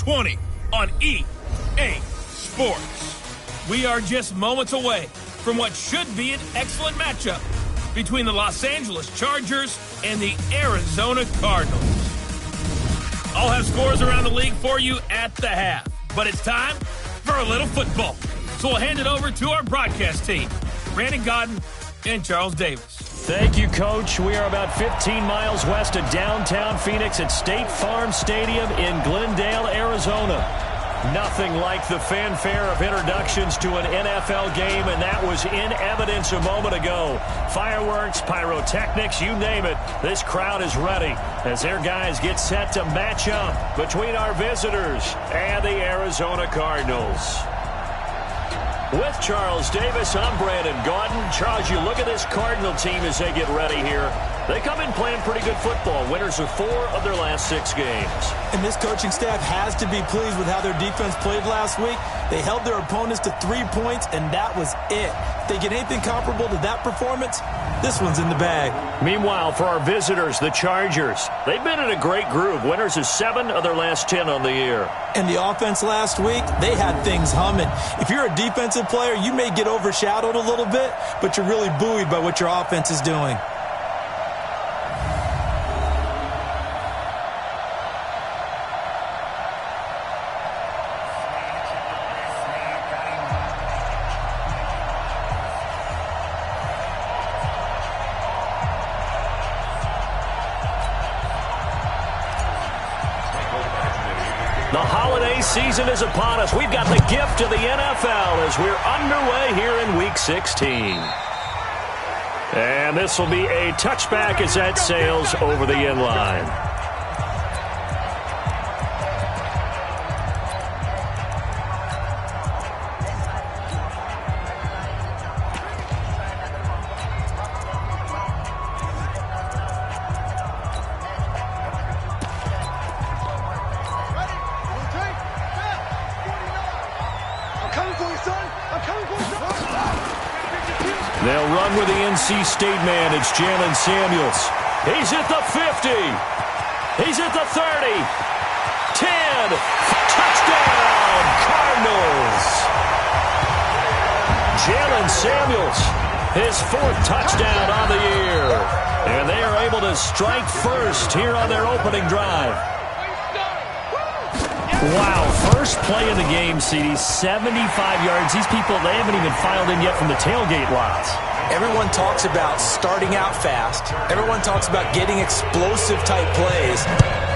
20 on EA Sports. We are just moments away from what should be an excellent matchup between the Los Angeles Chargers and the Arizona Cardinals. I'll have scores around the league for you at the half, but it's time for a little football. So we'll hand it over to our broadcast team, Brandon Godden and Charles Davis. Thank you, Coach. We are about 15 miles west of downtown Phoenix at State Farm Stadium in Glendale, Arizona. Nothing like the fanfare of introductions to an NFL game, and that was in evidence a moment ago. Fireworks, pyrotechnics, you name it. This crowd is ready as their guys get set to match up between our visitors and the Arizona Cardinals. With Charles Davis, I'm Brandon Gaudin. Charles, you look at this Cardinal team as they get ready here. They come in playing pretty good football. Winners of 4 of their last 6 games. And this coaching staff has to be pleased with how their defense played last week. They held their opponents to 3 points, and that was it. If they get anything comparable to that performance, this one's in the bag. Meanwhile, for our visitors, the Chargers, they've been in a great group. Winners of 7 of their last 10 on the year. And the offense last week, they had things humming. If you're a defensive player, you may get overshadowed a little bit, but you're really buoyed by what your offense is doing. The holiday season is upon us. We've got the gift of the NFL as we're underway here in Week 16. And this will be a touchback as that sails over the end line. They'll run with the NC State man. It's Jalen Samuels. He's at the 50. He's at the 30. 10. Touchdown, Cardinals. Jalen Samuels, his 4th touchdown on the year. And they are able to strike first here on their opening drive. Wow, first play of the game, CD, 75 yards. These people, they haven't even filed in yet from the tailgate lots. Everyone talks about starting out fast. Everyone talks about getting explosive-type plays.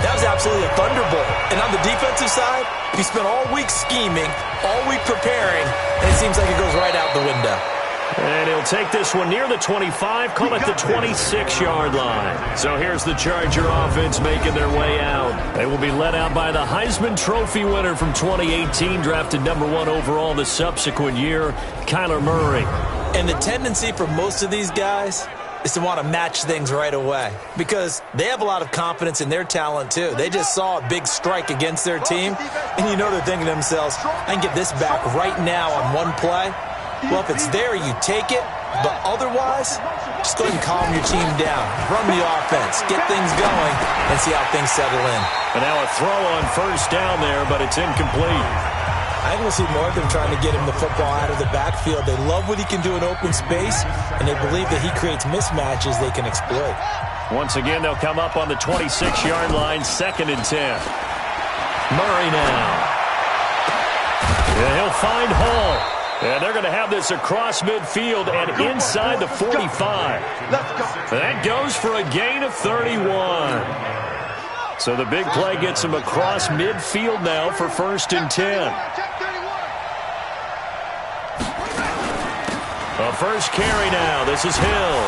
That was absolutely a thunderbolt. And on the defensive side, he spent all week scheming, all week preparing, and it seems like it goes right out the window. And he'll take this one near the 25, call it the 26-yard line. So here's the Charger offense making their way out. They will be led out by the Heisman Trophy winner from 2018, drafted #1 overall the subsequent year, Kyler Murray. And the tendency for most of these guys is to want to match things right away because they have a lot of confidence in their talent too. They just saw a big strike against their team, and you know they're thinking to themselves, I can get this back right now on one play. Well, if it's there, you take it. But otherwise, just go ahead and calm your team down. Run the offense. Get things going and see how things settle in. And now a throw on first down there, but it's incomplete. I think we'll see more of them trying to get him the football out of the backfield. They love what he can do in open space, and they believe that he creates mismatches they can exploit. Once again, they'll come up on the 26-yard line, 2nd and 10. Murray now. And he'll find Hall. And they're going to have this across midfield and inside the 45. That goes for a gain of 31. So the big play gets him across midfield now for 1st and 10. A first carry now. This is Hill.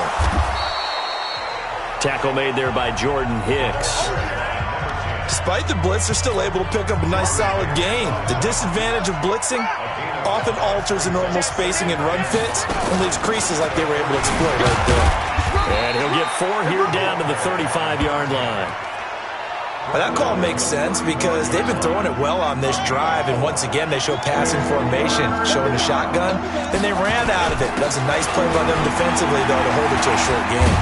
Tackle made there by Jordan Hicks. Despite the blitz, they're still able to pick up a nice solid gain. The disadvantage of blitzing often alters the normal spacing and run fits and leaves creases like they were able to exploit right there. And he'll get 4 here down to the 35-yard line. Well, that call makes sense because they've been throwing it well on this drive, and once again they show passing formation, showing a shotgun. Then they ran out of it. That's a nice play by them defensively, though, to hold it to a short game.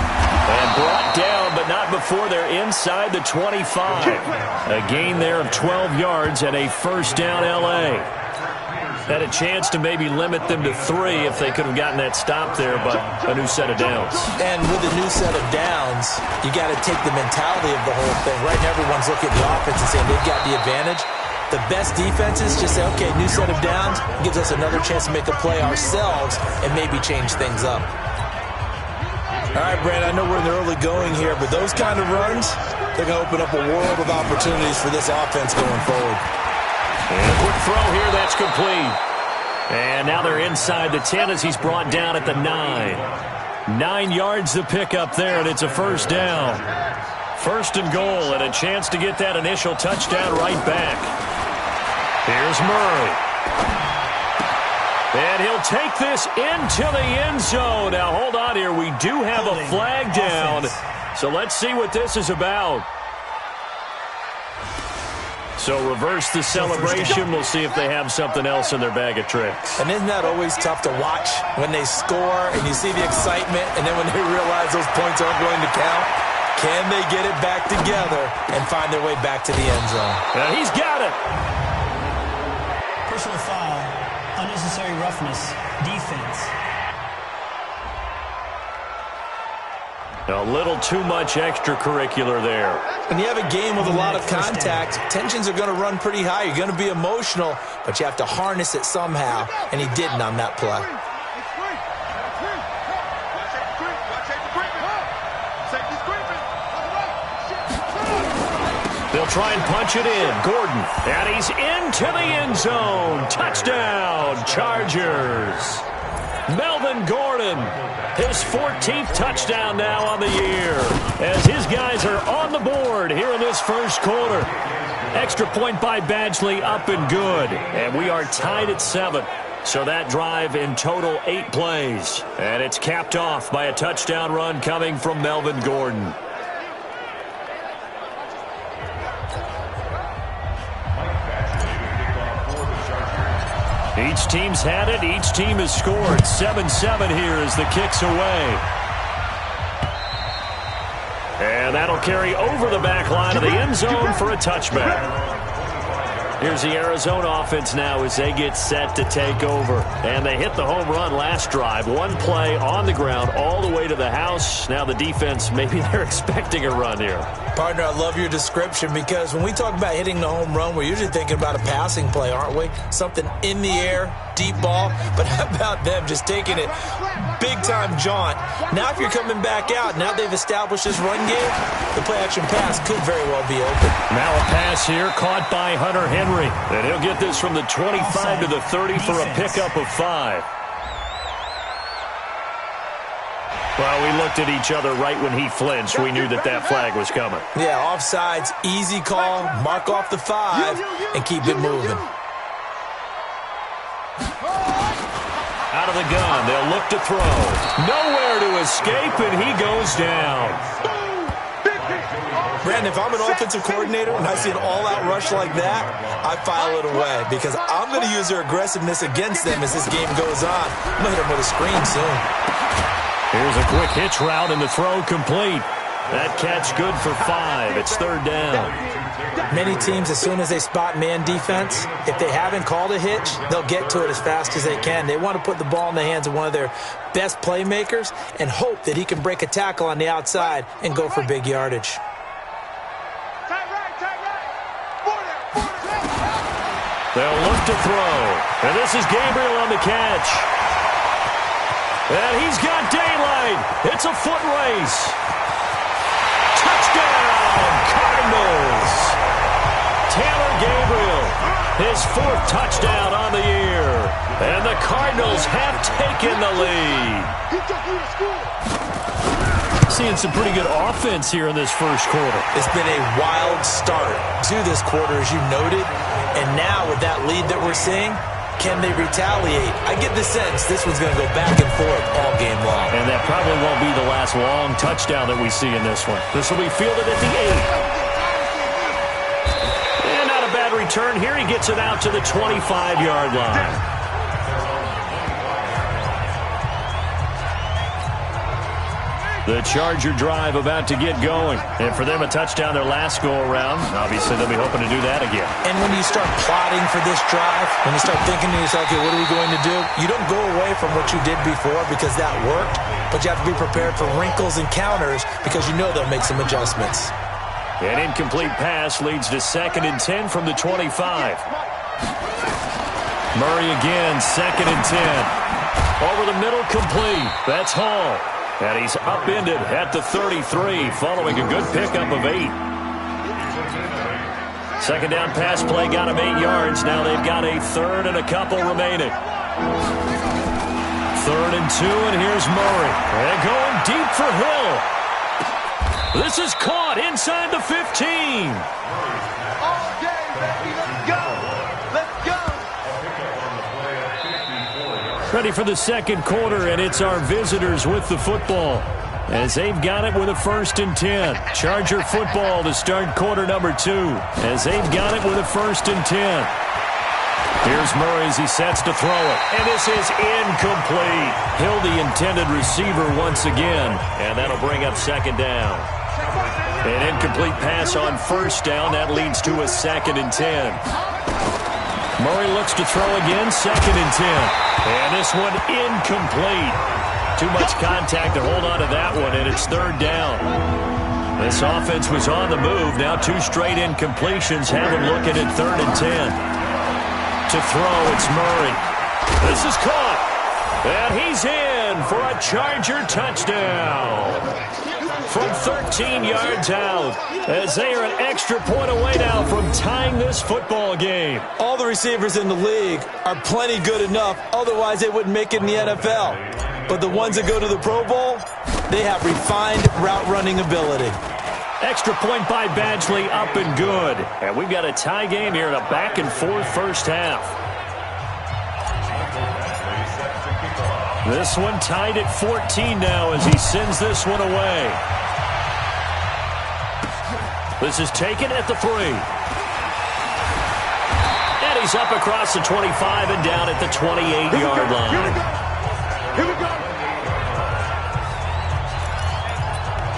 And brought down, but not before they're inside the 25. A gain there of 12 yards and a first down L.A. Had a chance to maybe limit them to 3 if they could have gotten that stop there, but a new set of downs. And with a new set of downs, you got to take the mentality of the whole thing. Right now, everyone's looking at the offense and saying they've got the advantage. The best defenses just say, okay, new set of downs gives us another chance to make a play ourselves and maybe change things up. All right, Brandon, I know we're in the early going here, but those kind of runs, they're going to open up a world of opportunities for this offense going forward. And a quick throw here, that's complete. And now they're inside the 10 as he's brought down at the 9. 9 yards to pick up there, and it's a first down. First and goal, and a chance to get that initial touchdown right back. Here's Murray. And he'll take this into the end zone. Now, hold on here. We do have a flag down. So let's see what this is about. So reverse the celebration. We'll see if they have something else in their bag of tricks. And isn't that always tough to watch when they score and you see the excitement, and then when they realize those points aren't going to count? Can they get it back together and find their way back to the end zone? Now he's got it. Personal foul, unnecessary roughness, defense. A little too much extracurricular there. When you have a game with a lot of contact, tensions are going to run pretty high. You're going to be emotional, but you have to harness it somehow, and he didn't on that play. They'll try and punch it in. Gordon, and he's into the end zone. Touchdown, Chargers. Melvin Gordon, his 14th touchdown now on the year, as his guys are on the board here in this first quarter. Extra point by Badgley, up and good. And we are tied at 7. So that drive in total 8 plays. And it's capped off by a touchdown run coming from Melvin Gordon. Each team's had it. Each team has scored. 7-7 here as the kick's away. And that'll carry over the back line of the end zone for a touchback. Here's the Arizona offense now as they get set to take over. And they hit the home run last drive. One play on the ground all the way to the house. Now the defense, maybe they're expecting a run here. Partner, I love your description because when we talk about hitting the home run, we're usually thinking about a passing play, aren't we? Something in the air, deep ball. But how about them just taking it big-time jaunt? Now if you're coming back out, now they've established this run game, the play-action pass could very well be open. Now a pass here caught by Hunter Henry. And he'll get this from the 25 to the 30 for a pickup of 5. Well, we looked at each other right when he flinched. We knew that that flag was coming. Yeah, offsides, easy call, mark off the 5, and keep it moving. Out of the gun, they'll look to throw. Nowhere to escape, and he goes down. Brandon, if I'm an offensive coordinator and I see an all-out rush like that, I file it away because I'm going to use their aggressiveness against them as this game goes on. I'm going to hit them with a screen soon. Here's a quick hitch route and the throw complete. That catch good for 5. It's 3rd down. Many teams, as soon as they spot man defense, if they haven't called a hitch, they'll get to it as fast as they can. They want to put the ball in the hands of one of their best playmakers and hope that he can break a tackle on the outside and go for big yardage. They'll look to throw. And this is Gabriel on the catch. And he's got daylight. It's a foot race. Touchdown, Cardinals. Taylor Gabriel, his 4th touchdown on the year. And the Cardinals have taken the lead. Seeing some pretty good offense here in this first quarter. It's been a wild start to this quarter, as you noted. And now with that lead that we're seeing, can they retaliate? I get the sense this one's going to go back and forth all game long. And that probably won't be the last long touchdown that we see in this one. This will be fielded at the 8. And not a bad return here. He gets it out to the 25-yard line. The Charger drive about to get going. And for them, a touchdown their last go-around. Obviously, they'll be hoping to do that again. And when you start plotting for this drive, when you start thinking to yourself, okay, what are we going to do? You don't go away from what you did before because that worked, but you have to be prepared for wrinkles and counters because you know they'll make some adjustments. An incomplete pass leads to 2nd and 10 from the 25. Murray again, 2nd and 10. Over the middle, complete. That's Hall. And he's upended at the 33 following a good pickup of 8. Second down pass play got him 8 yards. Now they've got a third and a couple remaining. 3rd and 2, and here's Murray. And going deep for Hill. This is caught inside the 15. All day, baby, let's go. Let's go. Ready for the second quarter, and it's our visitors with the football as they've got it with a 1st and 10. Charger football to start quarter number 2 as they've got it with a 1st and 10. Here's Murray as he sets to throw it, and this is incomplete. Hill, the intended receiver once again, and that'll bring up 2nd down. An incomplete pass on 1st down. That leads to a 2nd and 10. Murray looks to throw again, 2nd and 10. And this one incomplete. Too much contact to hold on to that one, and it's 3rd down. This offense was on the move. Now 2 straight incompletions have them looking at 3rd and 10. To throw, it's Murray. This is caught. And he's in for a Charger touchdown. From 13 yards out, as they are an extra point away now from tying this football game. All the receivers in the league are plenty good enough, otherwise they wouldn't make it in the NFL. But the ones that go to the Pro Bowl, they have refined route running ability. Extra point by Badgley, up and good. And we've got a tie game here in a back-and-forth first half. This one tied at 14 now as he sends this one away. This is taken at the 3. And he's up across the 25 and down at the 28-yard line. Here we go.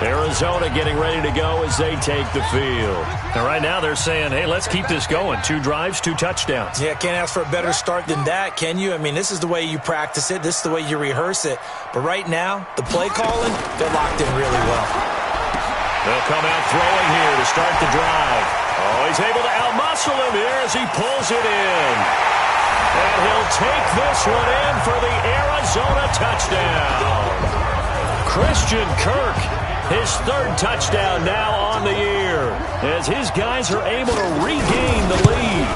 Arizona getting ready to go as they take the field. And right now they're saying, hey, let's keep this going. 2 drives, 2 touchdowns. Yeah, can't ask for a better start than that, can you? I mean, this is the way you practice it. This is the way you rehearse it. But right now, the play calling, they're locked in really well. They'll come out throwing here to start the drive. Oh, he's able to outmuscle him here as he pulls it in. And he'll take this one in for the Arizona touchdown. Christian Kirk, his 3rd touchdown now on the year, as his guys are able to regain the lead.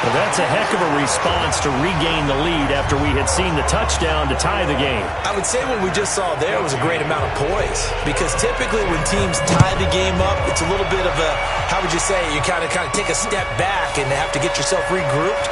Well, that's a heck of a response to regain the lead after we had seen the touchdown to tie the game. I would say what we just saw there was a great amount of poise, because typically when teams tie the game up, it's a little bit of a, how would you say, you kind of take a step back and have to get yourself regrouped.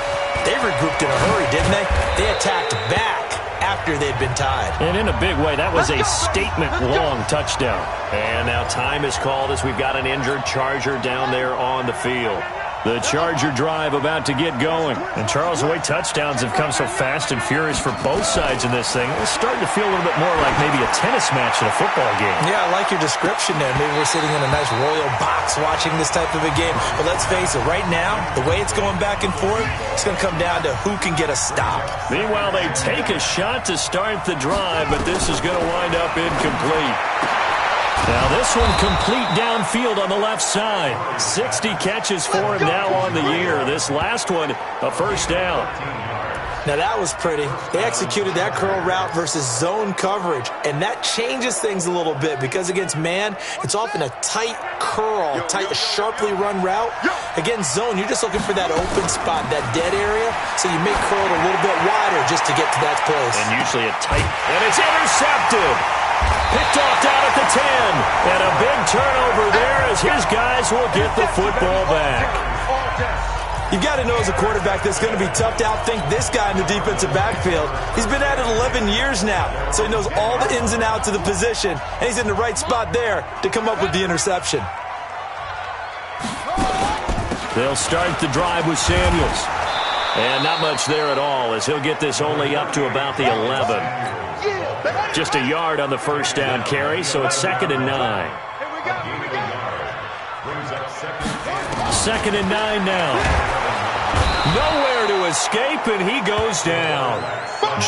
They regrouped in a hurry, didn't they? They attacked back after they'd been tied. And in a big way, that was a statement-long touchdown. And now time is called as we've got an injured Charger down there on the field. The Charger drive about to get going. And Charles, the way touchdowns have come so fast and furious for both sides in this thing, it's starting to feel a little bit more like maybe a tennis match in a football game. Yeah, I like your description there. Maybe we're sitting in a nice royal box watching this type of a game. But let's face it, right now, the way it's going back and forth, it's going to come down to who can get a stop. Meanwhile, they take a shot to start the drive, but this is going to wind up incomplete. Now this one complete downfield on the left side. 60 catches for him now on the year. This last one, a 1st down. Now that was pretty. They executed that curl route versus zone coverage, and that changes things a little bit because against man, it's often a tight curl, tight, sharply run route. Against zone, you're just looking for that open spot, that dead area, so you may curl it a little bit wider just to get to that place. And usually a tight, and it's intercepted. Picked off down at the 10. And a big turnover there as his guys will get the football back. You've got to know as a quarterback that's going to be tough to outthink this guy in the defensive backfield. He's been at it 11 years now, so he knows all the ins and outs of the position, and he's in the right spot there to come up with the interception. They'll start the drive with Samuels. And not much there at all, as he'll get this only up to about the 11. Just a yard on the first down carry, so it's 2nd and 9. 2nd and 9 now. Nowhere to escape, and he goes down.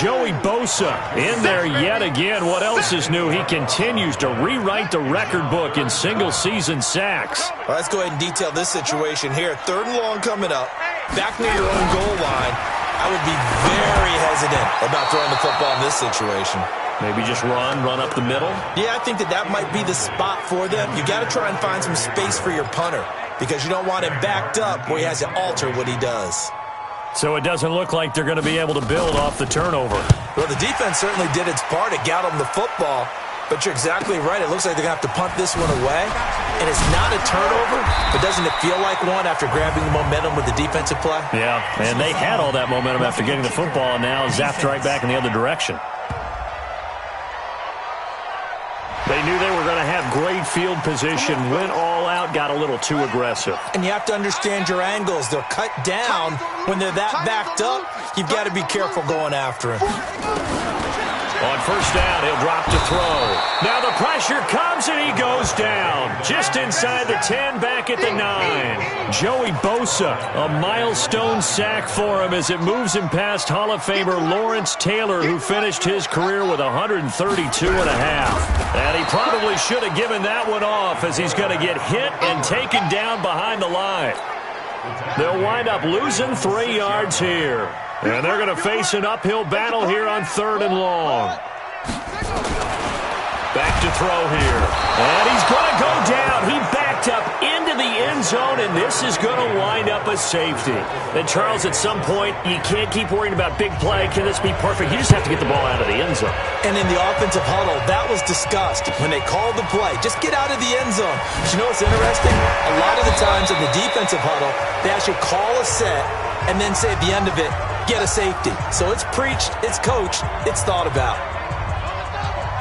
Joey Bosa in there yet again. What else is new? He continues to rewrite the record book in single-season sacks. Well, let's go ahead and detail this situation here. 3rd and long coming up. Back near your own goal line. I would be very hesitant about throwing the football in this situation. Maybe just run up the middle? Yeah, I think that might be the spot for them. You got to try and find some space for your punter because you don't want him backed up where he has to alter what he does. So it doesn't look like they're going to be able to build off the turnover. Well, the defense certainly did its part. It got them the football. But you're exactly right. It looks like they're going to have to punt this one away. And it's not a turnover, but doesn't it feel like one after grabbing the momentum with the defensive play? Yeah, and they had all that momentum after getting the football, and now zapped right back in the other direction. They knew they were going to have great field position, went all out, got a little too aggressive. And you have to understand your angles. They're cut down. When they're that backed up, you've got to be careful going after him. On first down, he'll drop to throw. Now the pressure comes, and he goes down. Just inside the 10, back at the 9. Joey Bosa, a milestone sack for him as it moves him past Hall of Famer Lawrence Taylor, who finished his career with 132.5. And he probably should have given that one off as he's going to get hit and taken down behind the line. They'll wind up losing 3 yards here. And they're going to face an uphill battle here on 3rd and long. Back to throw here. And he's going to go down. He backed up into the end zone, and this is going to wind up a safety. And, Charles, at some point, you can't keep worrying about big play. Can this be perfect? You just have to get the ball out of the end zone. And in the offensive huddle, that was discussed when they called the play. Just get out of the end zone. But you know what's interesting? A lot of the times in the defensive huddle, they actually call a set and then say at the end of it, get a safety. So it's preached, it's coached, it's thought about.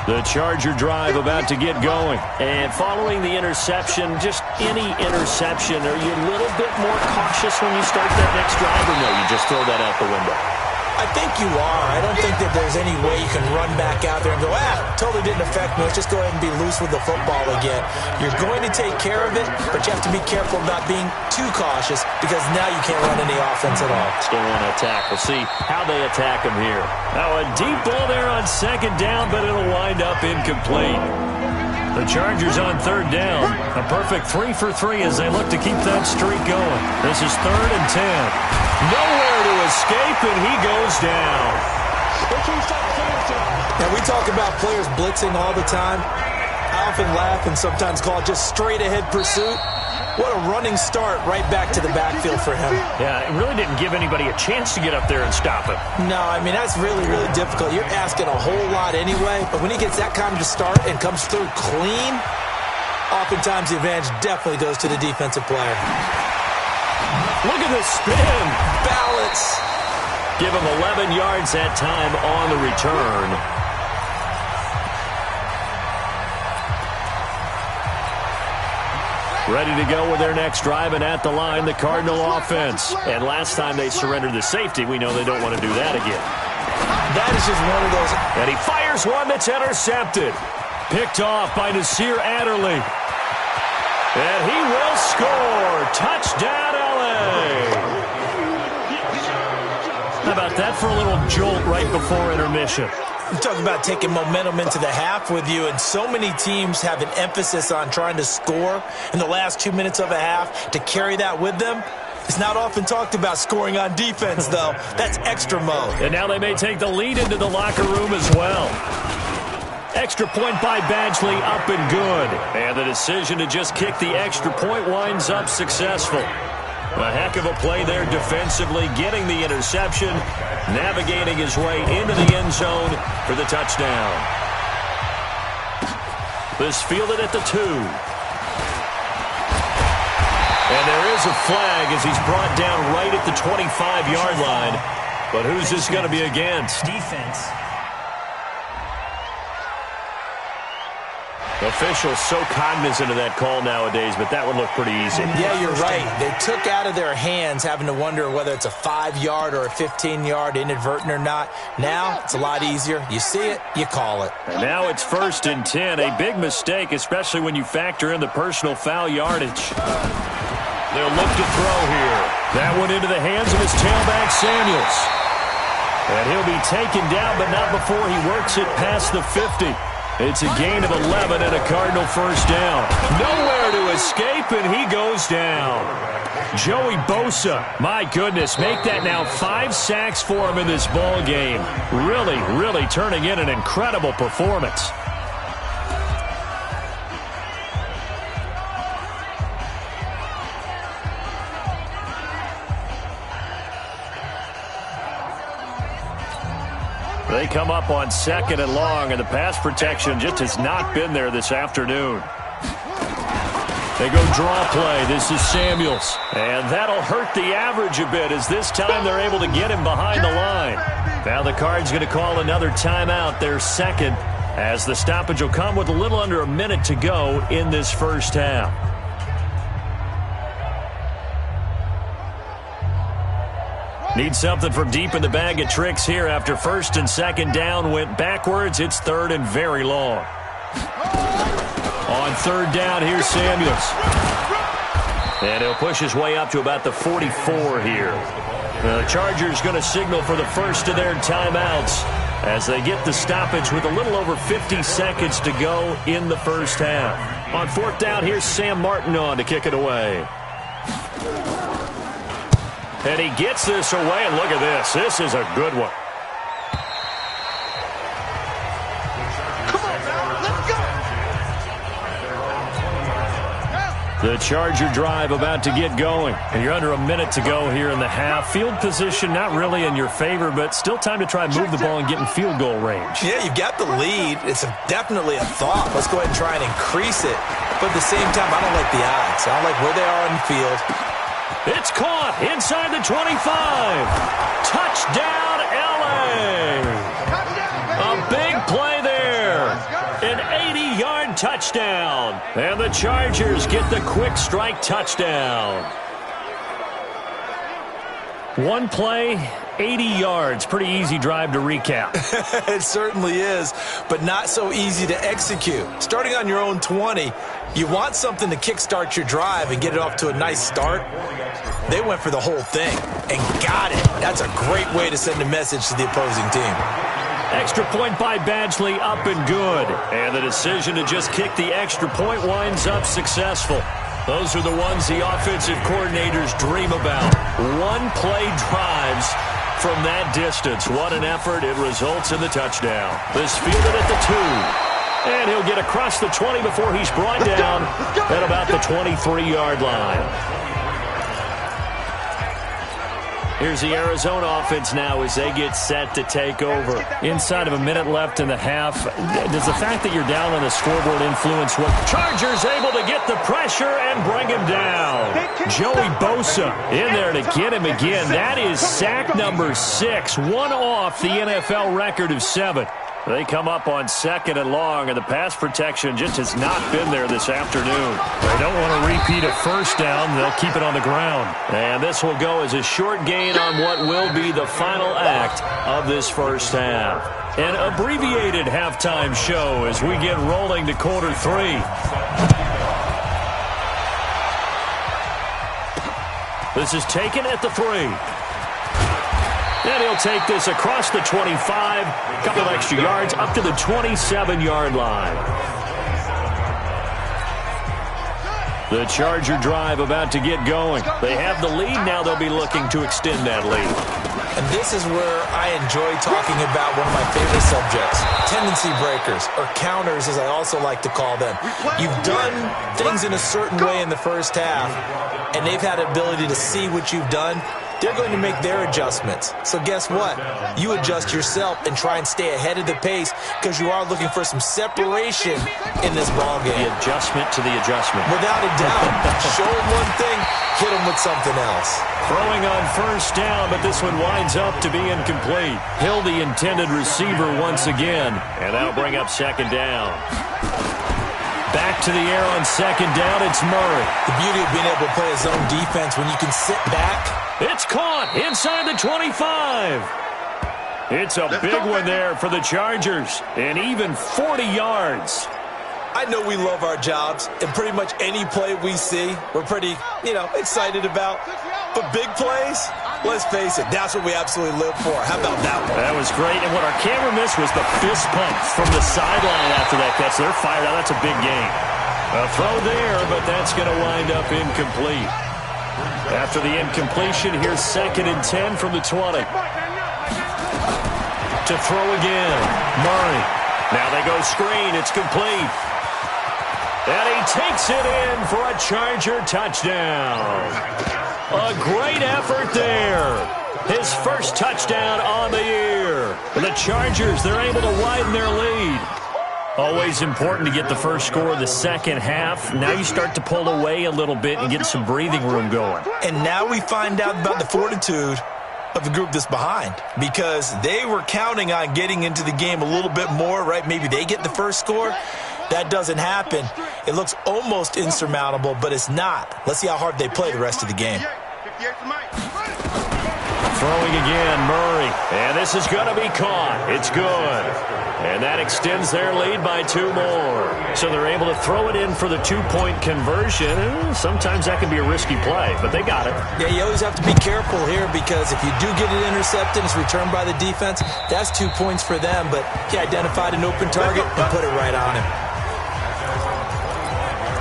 The Charger drive about to get going. And following the interception, just any interception, are you a little bit more cautious when you start that next drive, or no, you just throw that out the window? I think you are. I don't think that there's any way you can run back out there and go, totally didn't affect me. Let's just go ahead and be loose with the football again. You're going to take care of it, but you have to be careful about being too cautious because now you can't run any offense at all. Still want to attack. We'll see how they attack him here. Now a deep ball there on 2nd down, but it'll wind up incomplete. The Chargers on 3rd down. A perfect 3 for 3 as they look to keep that streak going. This is 3rd and 10. Nowhere to escape, and he goes down. Now, we talk about players blitzing all the time. I often laugh and sometimes call it just straight-ahead pursuit. What a running start right back to the backfield for him. Yeah, it really didn't give anybody a chance to get up there and stop him. No, I mean, that's really, really difficult. You're asking a whole lot anyway, but when he gets that kind of start and comes through clean, oftentimes the advantage definitely goes to the defensive player. Look at the spin. Balance. Give him 11 yards that time on the return. Ready to go with their next drive, and at the line, the Cardinal offense. And last time they surrendered the safety, we know they don't want to do that again. That is just one of those. And he fires one that's intercepted. Picked off by Nasir Adderley. And he will score. Touchdown, L.A. How about that for a little jolt right before intermission? You talk about taking momentum into the half with you, and so many teams have an emphasis on trying to score in the last 2 minutes of a half to carry that with them. It's not often talked about scoring on defense, though. That's extra mode. And now they may take the lead into the locker room as well. Extra point by Badgley, up and good. And the decision to just kick the extra point winds up successful. A heck of a play there defensively, getting the interception, navigating his way into the end zone for the touchdown. This fielded at the 2. And there is a flag as he's brought down right at the 25-yard line. But who's this going to be against? Defense. Officials so cognizant of that call nowadays, but that would look pretty easy. Yeah, you're right. They took out of their hands having to wonder whether it's a 5-yard or a 15-yard, inadvertent or not. Now it's a lot easier. You see it, you call it. And now it's 1st and 10. A big mistake, especially when you factor in the personal foul yardage. They'll look to throw here. That one into the hands of his tailback, Samuels. And he'll be taken down, but not before he works it past the 50. It's a gain of 11 and a Cardinal first down. Nowhere to escape, and he goes down. Joey Bosa, my goodness, make that now 5 sacks for him in this ball game. Really, really turning in an incredible performance. They come up on 2nd and long, and the pass protection just has not been there this afternoon. They go draw play. This is Samuels. And that'll hurt the average a bit as this time they're able to get him behind the line. Now the Cards going to call another timeout, their 2nd, as the stoppage will come with a little under a minute to go in this first half. Need something from deep in the bag of tricks here after 1st and 2nd down went backwards. It's 3rd and very long. On 3rd down, here's Samuels. And he'll push his way up to about the 44 here. The Chargers going to signal for the first of their timeouts as they get the stoppage with a little over 50 seconds to go in the first half. On 4th down, here's Sam Martin on to kick it away. And he gets this away, and look at this. This is a good one. Come on now, let's go. The Charger drive about to get going. And you're under a minute to go here in the half. Field position not really in your favor, but still time to try and move the ball and get in field goal range. Yeah, you've got the lead. It's definitely a thought. Let's go ahead and try and increase it. But at the same time, I don't like the odds. I don't like where they are on the field. It's caught inside the 25. Touchdown, L.A. A big play there. An 80-yard touchdown. And the Chargers get the quick strike touchdown. One play, 80 yards. Pretty easy drive to recap. It certainly is, but not so easy to execute. Starting on your own 20, you want something to kickstart your drive and get it off to a nice start. They went for the whole thing and got it. That's a great way to send a message to the opposing team. Extra point by Badgley, up and good. And the decision to just kick the extra point winds up successful. Those are the ones the offensive coordinators dream about. One-play drives from that distance. What an effort. It results in the touchdown. This fielded at the 2. And he'll get across the 20 before he's brought down at about the 23-yard line. Here's the Arizona offense now as they get set to take over. Inside of a minute left in the half. Does the fact that you're down on the scoreboard influence what? Chargers able to get the pressure and bring him down. Joey Bosa in there to get him again. That is sack number 6. One off the NFL record of 7. They come up on 2nd and long, and the pass protection just has not been there this afternoon. They don't want to repeat a first down. They'll keep it on the ground. And this will go as a short gain on what will be the final act of this first half. An abbreviated halftime show as we get rolling to quarter 3. This is taken at the 3. And he'll take this across the 25, a couple of extra yards, up to the 27-yard line. The Charger drive about to get going. They have the lead. Now they'll be looking to extend that lead. And this is where I enjoy talking about one of my favorite subjects, tendency breakers, or counters as I also like to call them. You've done things in a certain way in the first half, and they've had the ability to see what you've done. They're going to make their adjustments. So guess what? You adjust yourself and try and stay ahead of the pace because you are looking for some separation in this ballgame. The adjustment to the adjustment. Without a doubt. Show them one thing, hit them with something else. Throwing on first down, but this one winds up to be incomplete. Hill, the intended receiver once again. And that'll bring up 2nd down. Back to the air on second down. It's Murray. The beauty of being able to play a zone defense when you can sit back. It's caught inside the 25. It's a big one there for the Chargers, and even 40 yards. I know we love our jobs, and pretty much any play we see, we're pretty, excited about. But big plays, let's face it, that's what we absolutely live for. How about that one? That was great, and what our camera missed was the fist pump from the sideline after that catch. They're fired out. That's a big gain. A throw there, but that's going to wind up incomplete. After the incompletion, here's 2nd and 10 from the 20. To throw again, Murray. Now they go screen. It's complete. And he takes it in for a Charger touchdown. A great effort there. His first touchdown on the year. The Chargers, they're able to widen their lead. Always important to get the first score of the second half. Now you start to pull away a little bit and get some breathing room going. And now we find out about the fortitude of the group that's behind, because they were counting on getting into the game a little bit more, right? Maybe they get the first score. That doesn't happen. It looks almost insurmountable, but it's not. Let's see how hard they play the rest of the game. Throwing again, Murray. And this is going to be caught. It's good. And that extends their lead by 2 more. So they're able to throw it in for the 2-point conversion. Sometimes that can be a risky play, but they got it. Yeah, you always have to be careful here, because if you do get it intercepted, it's returned by the defense, that's 2 points for them. But he identified an open target and put it right on him.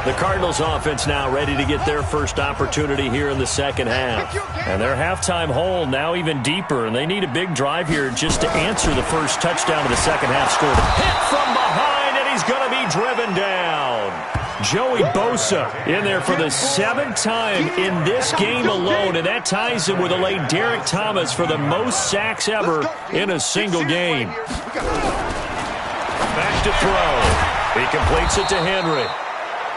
The Cardinals offense now ready to get their first opportunity here in the second half. And their halftime hole now even deeper, and they need a big drive here just to answer the first touchdown of the second half score. Hit from behind, and he's going to be driven down. Joey Bosa in there for the 7th time in this game alone, and that ties him with the late Derek Thomas for the most sacks ever in a single game. Back to throw. He completes it to Henry.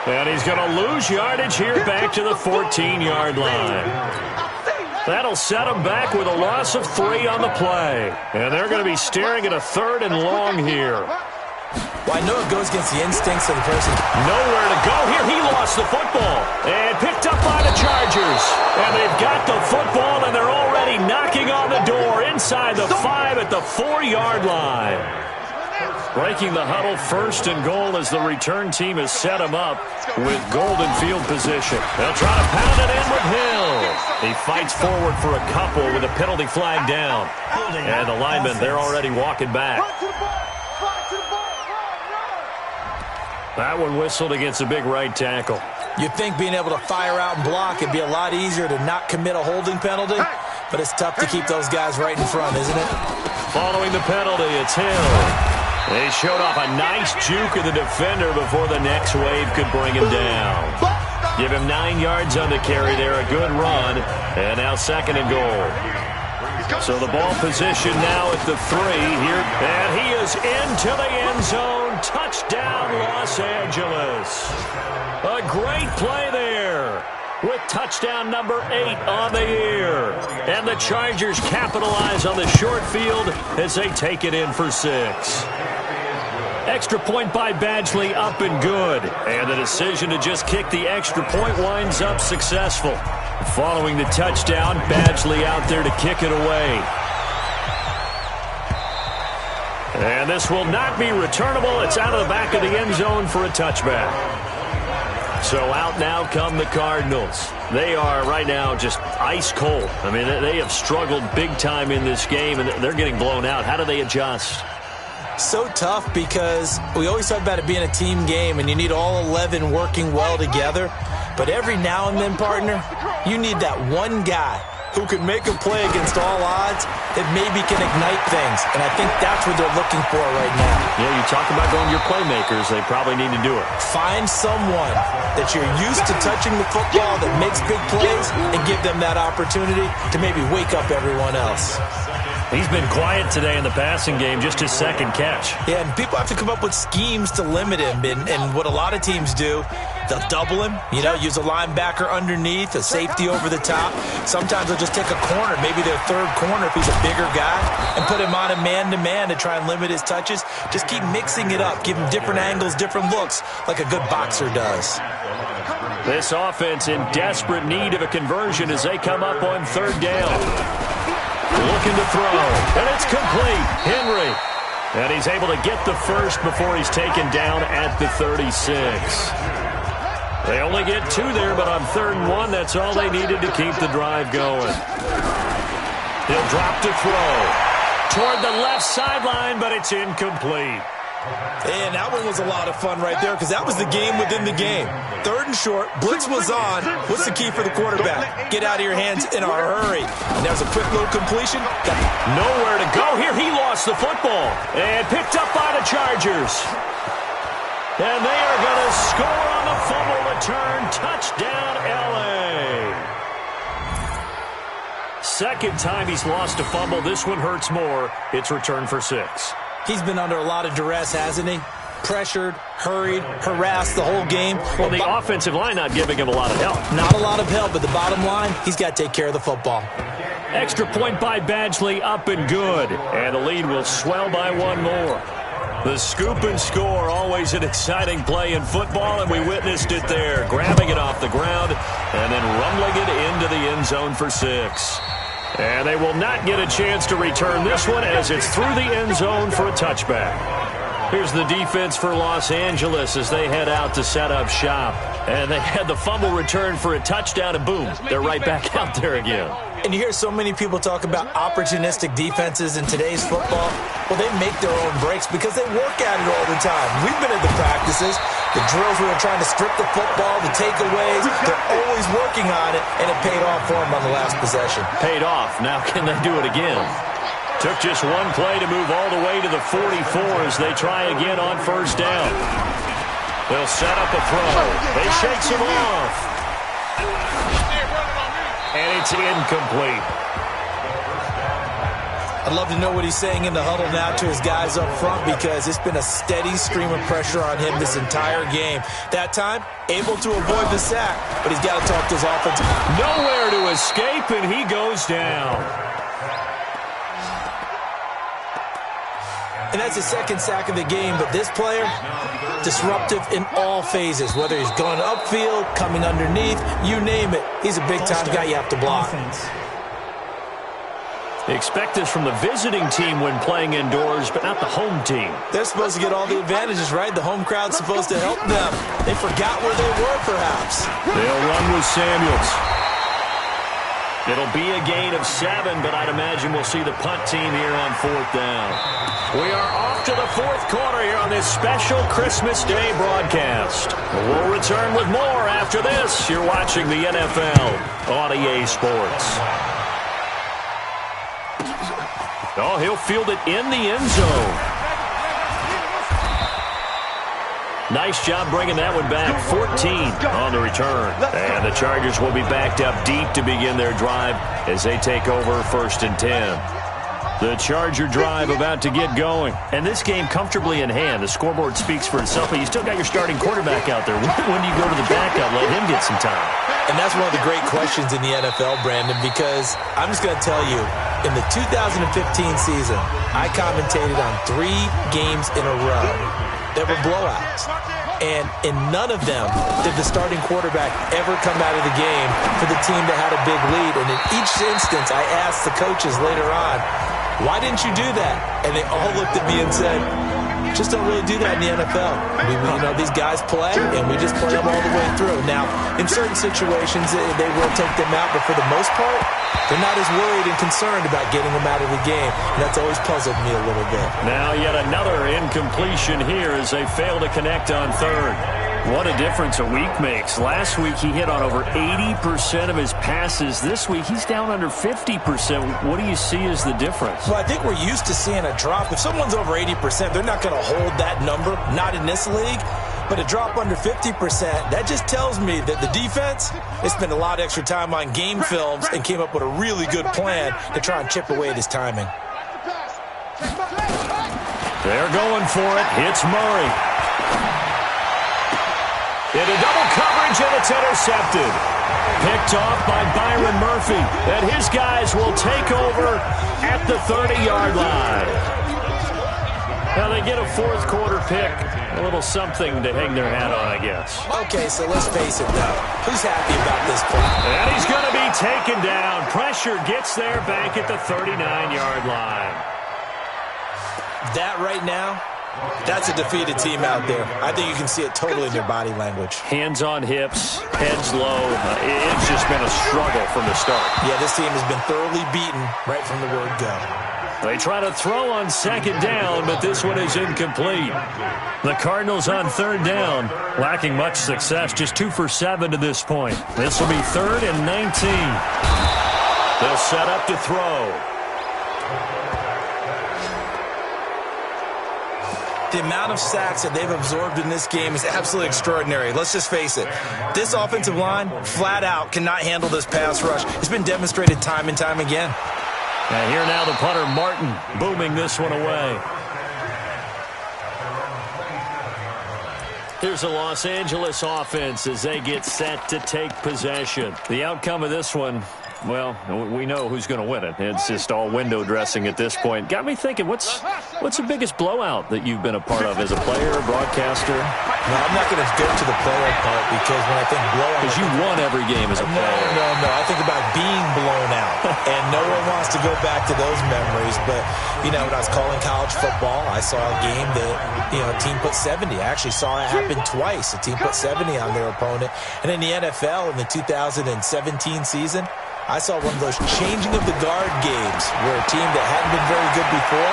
And he's going to lose yardage here back to the 14-yard line. That'll set him back with a loss of 3 on the play. And they're going to be staring at a 3rd and long here. Well, I know it goes against the instincts of the person. Nowhere to go here. He lost the football. And picked up by the Chargers. And they've got the football, and they're already knocking on the door inside the 5 at the 4-yard line. Breaking the huddle, 1st and goal as the return team has set him up with golden field position. They'll try to pound it in with Hill. He fights forward for a couple with a penalty flag down. And the linemen, they're already walking back. That one whistled against a big right tackle. You'd think being able to fire out and block would be a lot easier to not commit a holding penalty, but it's tough to keep those guys right in front, isn't it? Following the penalty, it's Hill. They showed off a nice juke of the defender before the next wave could bring him down. Give him 9 yards on the carry there, a good run, and now 2nd and goal. So the ball position now at the 3 here, and he is into the end zone. Touchdown, Los Angeles. A great play there with touchdown number 8 on the year. And the Chargers capitalize on the short field as they take it in for 6. Extra point by Badgley, up and good. And the decision to just kick the extra point winds up successful. Following the touchdown, Badgley out there to kick it away. And this will not be returnable. It's out of the back of the end zone for a touchback. So out now come the Cardinals. They are right now just ice cold. I mean, they have struggled big time in this game, and they're getting blown out. How do they adjust? So tough, because we always talk about it being a team game, and you need all 11 working well together. But every now and then, partner, you need that one guy who can make a play against all odds that maybe can ignite things. And I think that's what they're looking for right now. Yeah, you talk about going to your playmakers. They probably need to do it. Find someone that you're used to touching the football that makes big plays and give them that opportunity to maybe wake up everyone else. He's been quiet today in the passing game, just his 2nd catch. Yeah, and people have to come up with schemes to limit him. And what a lot of teams do, they'll double him, use a linebacker underneath, a safety over the top. Sometimes they'll just take a corner, maybe their third corner if he's a bigger guy, and put him on a man-to-man to try and limit his touches. Just keep mixing it up, give him different angles, different looks, like a good boxer does. This offense in desperate need of a conversion as they come up on third down. Looking to throw, and it's complete. Henry. And he's able to get the first before he's taken down at the 36. They only get 2 there, but on 3rd and 1, that's all they needed to keep the drive going. He'll drop to throw. Toward the left sideline, but it's incomplete. And that one was a lot of fun right there because that was the game within the game. 3rd and short, blitz was on. What's the key for the quarterback? Get out of your hands in a hurry. And there's a quick little completion. Nowhere to go here. He lost the football and picked up by the Chargers. And they are going to score on the fumble return. Touchdown, L.A. Second time he's lost a fumble. This one hurts more. It's returned for 6. He's been under a lot of duress, hasn't he? Pressured, hurried, harassed the whole game. Well, the offensive line not giving him a lot of help. Not a lot of help, but the bottom line, he's got to take care of the football. Extra point by Badgley, up and good. And the lead will swell by 1 more. The scoop and score, always an exciting play in football, and we witnessed it there. Grabbing it off the ground and then rumbling it into the end zone for 6. And they will not get a chance to return this one as it's through the end zone for a touchback. Here's the defense for Los Angeles as they head out to set up shop. And they had the fumble return for a touchdown, and boom, they're right back out there again. And you hear so many people talk about opportunistic defenses in today's football. Well, they make their own breaks because they work at it all the time. We've been at the practices, the drills where they're trying to strip the football, the takeaways. They're always working on it, and it paid off for them on the last possession. Paid off. Now can they do it again? Took just one play to move all the way to the 44 as they try again on first down. They'll set up a throw. They shakes him off. And it's incomplete. I'd love to know what he's saying in the huddle now to his guys up front because it's been a steady stream of pressure on him this entire game. That time, able to avoid the sack, but he's got to talk to his offense. Nowhere to escape, and he goes down. And that's his 2nd sack of the game, but this player, disruptive in all phases, whether he's going upfield, coming underneath, you name it. He's a big-time guy you have to block. Expect this from the visiting team when playing indoors, but not the home team. They're supposed to get all the advantages, right? The home crowd's supposed to help them. They forgot where they were, perhaps. They'll run with Samuels. It'll be a gain of 7, but I'd imagine we'll see the punt team here on 4th down. We are off to the 4th quarter here on this special Christmas Day broadcast. We'll return with more after this. You're watching the NFL on EA Sports. Oh, he'll field it in the end zone. Nice job bringing that one back. 14 on the return. And the Chargers will be backed up deep to begin their drive as they take over 1st and 10. The Charger drive about to get going. And this game comfortably in hand. The scoreboard speaks for itself, but you still got your starting quarterback out there. When do you go to the backup, let him get some time? And that's one of the great questions in the NFL, Brandon, because I'm just going to tell you, in the 2015 season, I commentated on 3 games in a row that were blowouts. And in none of them did the starting quarterback ever come out of the game for the team that had a big lead. And in each instance, I asked the coaches later on, why didn't you do that? And they all looked at me and said, just don't really do that in the NFL. These guys play, and we just play them all the way through. Now, in certain situations, they will take them out, but for the most part, they're not as worried and concerned about getting them out of the game. And that's always puzzled me a little bit. Now, yet another incompletion here as they fail to connect on 3rd. What a difference a week makes. Last week, he hit on over 80% of his passes. This week, he's down under 50%. What do you see as the difference? Well, I think we're used to seeing a drop. If someone's over 80%, they're not going to hold that number, not in this league. But a drop under 50%, that just tells me that the defense, they spent a lot of extra time on game films and came up with a really good plan to try and chip away at his timing. They're going for it. It's Murray. Into double coverage, and it's intercepted. Picked off by Byron Murphy. And his guys will take over at the 30-yard line. Now they get a fourth quarter pick. A little something to hang their hat on, I guess. Okay, so let's face it, though. Who's happy about this play? And he's going to be taken down. Pressure gets there back at the 39-yard line. That right now, that's a defeated team out there. I think you can see it totally in their body language. Hands on hips, heads low. It's just been a struggle from the start. Yeah, this team has been thoroughly beaten right from the word go. They try to throw on second down, but this one is incomplete. The Cardinals on third down, lacking much success, just 2 for 7 to this point. This will be 3rd and 19. They'll set up to throw. The amount of sacks that they've absorbed in this game is absolutely extraordinary. Let's just face it. This offensive line, flat out, cannot handle this pass rush. It's been demonstrated time and time again. And here now the punter, Martin, booming this one away. Here's the Los Angeles offense as they get set to take possession. The outcome of this one, well, we know who's going to win it. It's just all window dressing at this point. Got me thinking, what's the biggest blowout that you've been a part of as a player, broadcaster? No, I'm not going to go to the player part because when I think blowout... Because you won every game as a player. No. I think about being blown out. And no one wants to go back to those memories. But, when I was calling college football, I saw a game that, a team put 70. I actually saw it happen twice. A team put 70 on their opponent. And in the NFL, in the 2017 season, I saw one of those changing of the guard games where a team that hadn't been very good before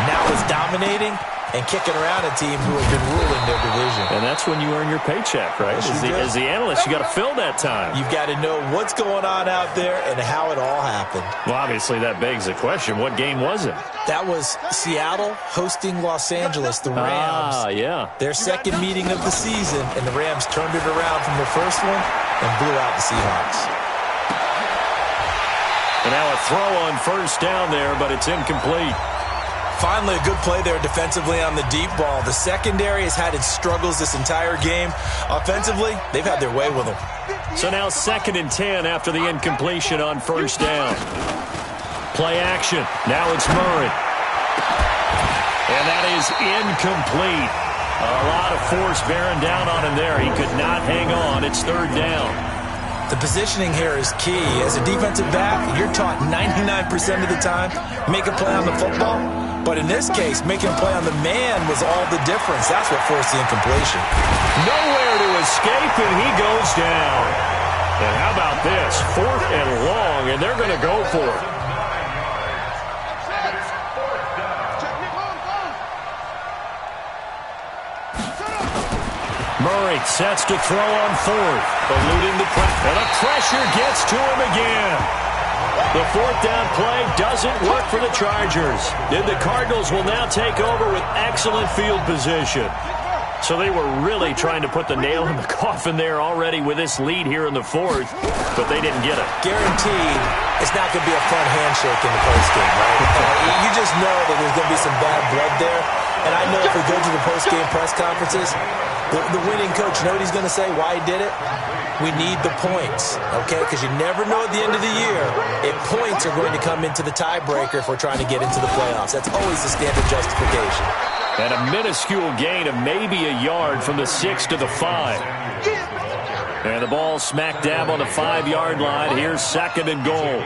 now is dominating and kicking around a team who has been ruling their division. And that's when you earn your paycheck, right? As the analyst, you got to fill that time. You've got to know what's going on out there and how it all happened. Well, obviously, that begs the question, what game was it? That was Seattle hosting Los Angeles, the Rams. Yeah. Their second meeting of the season, and the Rams turned it around from the first one and blew out the Seahawks. And now a throw on first down there, but it's incomplete. Finally, a good play there defensively on the deep ball. The secondary has had its struggles this entire game. Offensively, they've had their way with them. So now 2nd and 10 after the incompletion on first down. Play action. Now it's Murray. And that is incomplete. A lot of force bearing down on him there. He could not hang on. It's 3rd down. The positioning here is key. As a defensive back, you're taught 99% of the time, make a play on the football. But in this case, making a play on the man was all the difference. That's what forced the incompletion. Nowhere to escape, and he goes down. And how about this? 4th and long, and they're going to go for it. Murray sets to throw on 4th, eluding the pressure. And the pressure gets to him again. The 4th down play doesn't work for the Chargers. And the Cardinals will now take over with excellent field position. So they were really trying to put the nail in the coffin there already with this lead here in the 4th, but they didn't get it. Guaranteed, it's not going to be a fun handshake in the postgame, right? You just know that there's going to be some bad blood there. And I know if we go to the postgame press conferences, the winning coach, you know what he's going to say, why he did it? We need the points, okay? Because you never know at the end of the year if points are going to come into the tiebreaker if we're trying to get into the playoffs. That's always the standard justification. And a minuscule gain of maybe a yard from the 6 to the 5. And the ball smack dab on the 5-yard line. Here's 2nd and goal.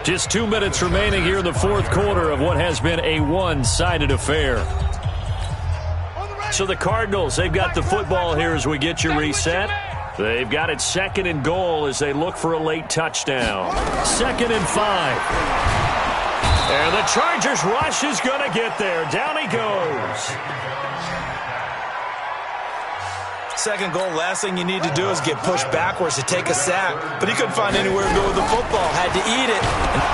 Just 2 minutes remaining here in the 4th quarter of what has been a one-sided affair. So the Cardinals, they've got the football here as we get you reset. They've got it 2nd and goal as they look for a late touchdown. 2nd and 5. And the Chargers rush is going to get there. Down he goes. 2nd goal, last thing you need to do is get pushed backwards to take a sack. But he couldn't find anywhere to go with the football. Had to eat it.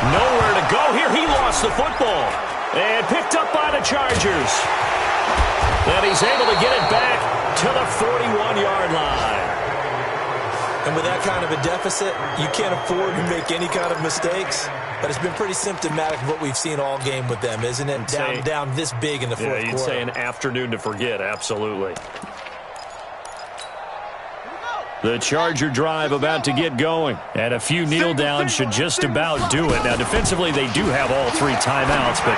Nowhere to go here. He lost the football. And picked up by the Chargers. And he's able to get it back to the 41-yard line. And with that kind of a deficit, you can't afford to make any kind of mistakes. But it's been pretty symptomatic of what we've seen all game with them, isn't it? Down this big in the 4th quarter. You'd say an afternoon to forget, absolutely. The Charger drive about to get going. And a few kneel downs should just about do it. Now, defensively, they do have all 3 timeouts, but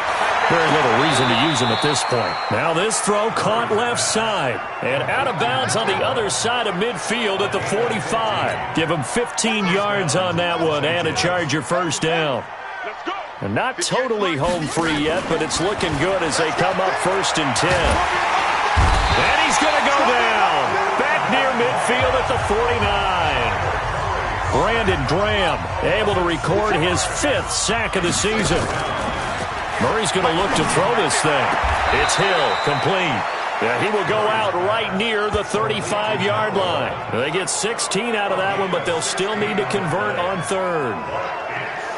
very little reason to use them at this point. Now this throw caught left side. And out of bounds on the other side of midfield at the 45. Give them 15 yards on that one and a Charger first down. And not totally home free yet, but it's looking good as they come up 1st and 10. And he's going to go down. Back near midfield at the 49. Brandon Graham able to record his 5th sack of the season. Murray's going to look to throw this thing. It's Hill, complete. Yeah, he will go out right near the 35-yard line. They get 16 out of that one, but they'll still need to convert on 3rd.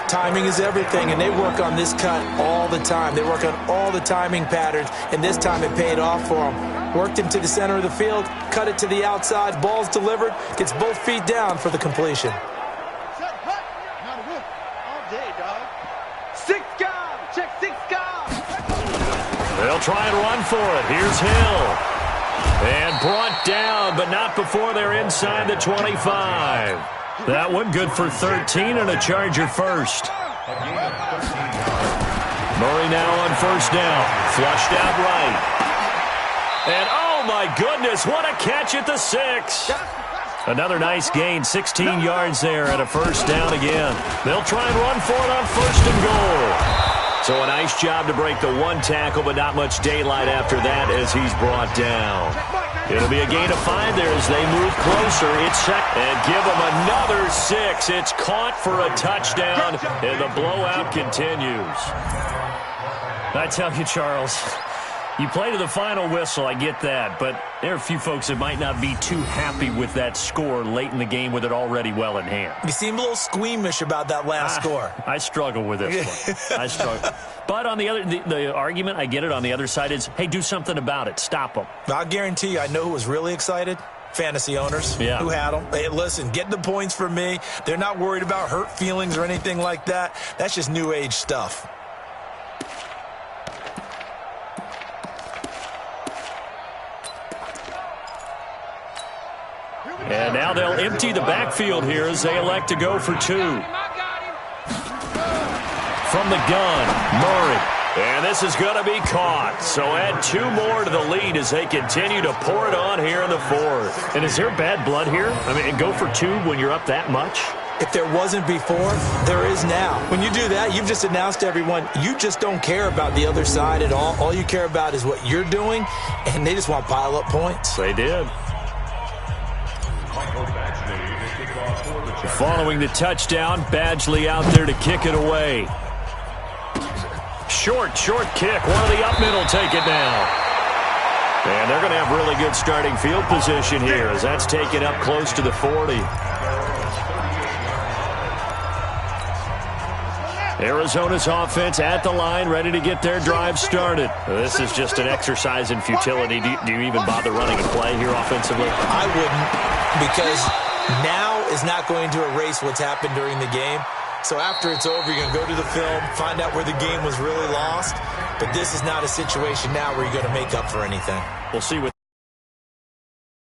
Timing is everything, and they work on this cut all the time. They work on all the timing patterns, and this time it paid off for them. Worked him to the center of the field, cut it to the outside, ball's delivered, gets both feet down for the completion. They'll try and run for it. Here's Hill. And brought down, but not before they're inside the 25. That one good for 13 and a Charger first. Murray now on 1st down. Flushed out right. And oh my goodness, what a catch at the 6. Another nice gain, 16 yards there and a 1st down again. They'll try and run for it on 1st and goal. So a nice job to break the 1 tackle, but not much daylight after that as he's brought down. It'll be a gain of 5 there as they move closer. It's set and give them another 6. It's caught for a touchdown, and the blowout continues. I tell you, Charles, you play to the final whistle, I get that, but there are a few folks that might not be too happy with that score late in the game with it already well in hand. You seem a little squeamish about that last score. I struggle with this one. I struggle. But on the other, the argument, I get it, on the other side is, hey, do something about it. Stop them. I'll guarantee you, I know who was really excited. Fantasy owners who had them. Hey, listen, get the points for me. They're not worried about hurt feelings or anything like that. That's just new age stuff. And now they'll empty the backfield here as they elect to go for 2. From the gun, Murray. And this is going to be caught. So add 2 more to the lead as they continue to pour it on here in the 4th. And is there bad blood here? I mean, go for 2 when you're up that much? If there wasn't before, there is now. When you do that, you've just announced to everyone, you just don't care about the other side at all. All you care about is what you're doing, and they just want to pile up points. They did. Following the touchdown, Badgley out there to kick it away. Short kick. One of the up middle take it down. And they're going to have really good starting field position here as that's taken up close to the 40. Arizona's offense at the line, ready to get their drive started. This is just an exercise in futility. Do you even bother running a play here offensively? I wouldn't, because now is not going to erase what's happened during the game. So after it's over, you're going to go to the film, find out where the game was really lost. But this is not a situation now where you're going to make up for anything. We'll see what